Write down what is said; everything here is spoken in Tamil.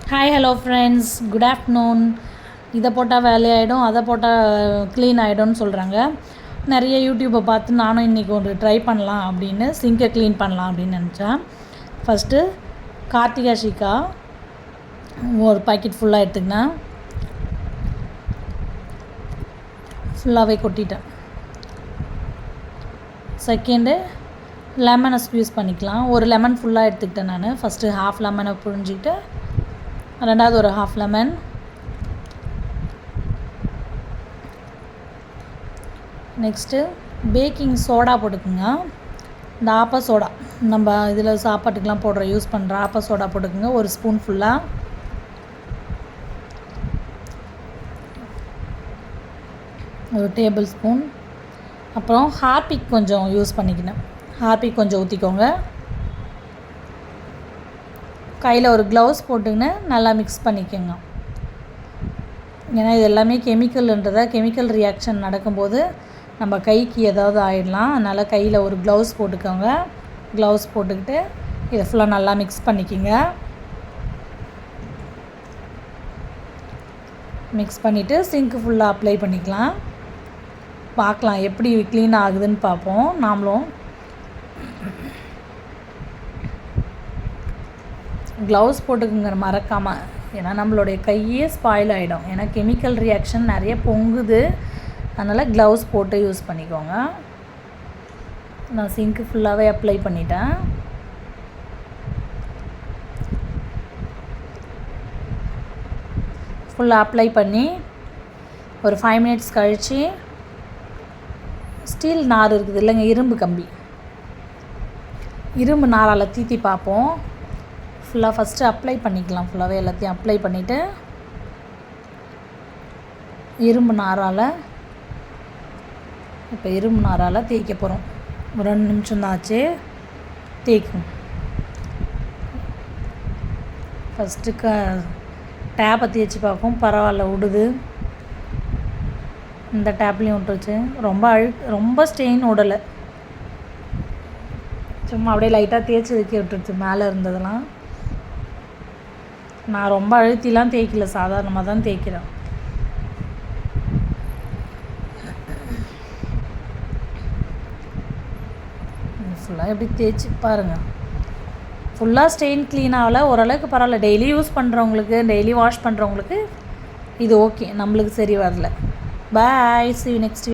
Hi hello friends, good afternoon. இதை போட்டால் வேலையாயிடும், அதை போட்டால் க்ளீன் ஆகிடும்னு சொல்கிறாங்க. நிறைய யூடியூப்பை பார்த்து நானும் இன்றைக்கி ஒரு ட்ரை பண்ணலாம் அப்படின்னு சிங்கை க்ளீன் பண்ணலாம் அப்படின்னு நினச்சேன். ஃபஸ்ட்டு கார்த்திகா ஷீக்கா ஒரு பாக்கெட் ஃபுல்லாக எடுத்துக்கினேன். ஃபுல்லாகவே கொட்டிட்டேன். செகண்டு லெமனை ஸ்க்வீஸ் பண்ணிக்கலாம். ஒரு லெமன் ஃபுல்லாக எடுத்துக்கிட்டேன் நான். ஃபஸ்ட்டு ஹாஃப் லெமனை புழிஞ்சிக்கிட்டு ரெண்டாவது ஒரு half lemon, next baking soda போட்டுக்குங்க. இந்த ஆப்ப சோடா நம்ம இதில் சாப்பாட்டுக்கெலாம் போடுற யூஸ் பண்ணுற ஆப்ப சோடா போட்டுக்குங்க, ஒரு ஸ்பூன் ஃபுல்லாக. ஒரு டேபிள் ஸ்பூன். அப்புறம் ஹார்பிக் கொஞ்சம் யூஸ் பண்ணிக்கினேன். ஹார்பிக் கொஞ்சம் ஊற்றிக்கோங்க. கையில் ஒரு க்ளவுஸ் போட்டுக்கின்னு நல்லா மிக்ஸ் பண்ணிக்கோங்க. ஏன்னா இது எல்லாமே கெமிக்கல் ரியாக்ஷன் நடக்கும்போது நம்ம கைக்கு ஏதாவது ஆகிடலாம். அதனால் கையில் ஒரு க்ளவுஸ் போட்டுக்கோங்க. க்ளவுஸ் போட்டுக்கிட்டு இதை ஃபுல்லாக நல்லா மிக்ஸ் பண்ணிக்கோங்க. மிக்ஸ் பண்ணிவிட்டு சிங்க்கு ஃபுல்லாக அப்ளை பண்ணிக்கலாம். பார்க்கலாம் எப்படி க்ளீன் ஆகுதுன்னு பார்ப்போம் நாமளும். க்ளவுஸ் போட்டுக்குங்க மறக்காமல், ஏன்னா நம்மளுடைய கையே ஸ்பாயில் ஆகிடும். ஏன்னா கெமிக்கல் ரியாக்ஷன் நிறைய பொங்குது, அதனால் க்ளவுஸ் போட்டு யூஸ் பண்ணிக்கோங்க. நான் சிங்க்கு ஃபுல்லாகவே அப்ளை பண்ணிட்டேன். ஃபுல்லாக அப்ளை பண்ணி ஒரு 5 மினிட்ஸ் கழித்து ஸ்டீல் நார் இருக்குது இல்லைங்க, இரும்பு கம்பி, இரும்பு நாரால் தீத்தி பார்ப்போம். ஃபுல்லாக ஃபஸ்ட்டு அப்ளை பண்ணிக்கலாம். ஃபுல்லாகவே எல்லாத்தையும் அப்ளை பண்ணிவிட்டு இரும்பு நாரால் தேய்க்க போகிறோம். ஒரு 2 நிமிஷம் தான் ஆச்சு, தேய்க்கும். ஃபஸ்ட்டு டேப்பை தேய்ச்சி பார்ப்போம், பரவாயில்ல விடுது. இந்த டேப்லேயும் விட்டுருச்சு. ரொம்ப ஸ்டெயின் விடலை, சும்மா அப்படியே லைட்டாக தேய்ச்சி விட்டுருச்சு மேலே இருந்ததெல்லாம். நான் ரொம்ப அழுத்திலாம் தேய்க்கல, சாதாரணமாக தான் தேய்க்கிறேன். ஃபுல்லாக எப்படி தேய்ச்சி பாருங்கள். ஃபுல்லாக ஸ்டெயின் க்ளீன் ஆகலை, ஓரளவுக்கு பரவாயில்ல. டெய்லி யூஸ் பண்ணுறவங்களுக்கு, டெய்லி வாஷ் பண்ணுறவங்களுக்கு இது ஓகே. நம்மளுக்கு சரி வரல. பாய், see you next week.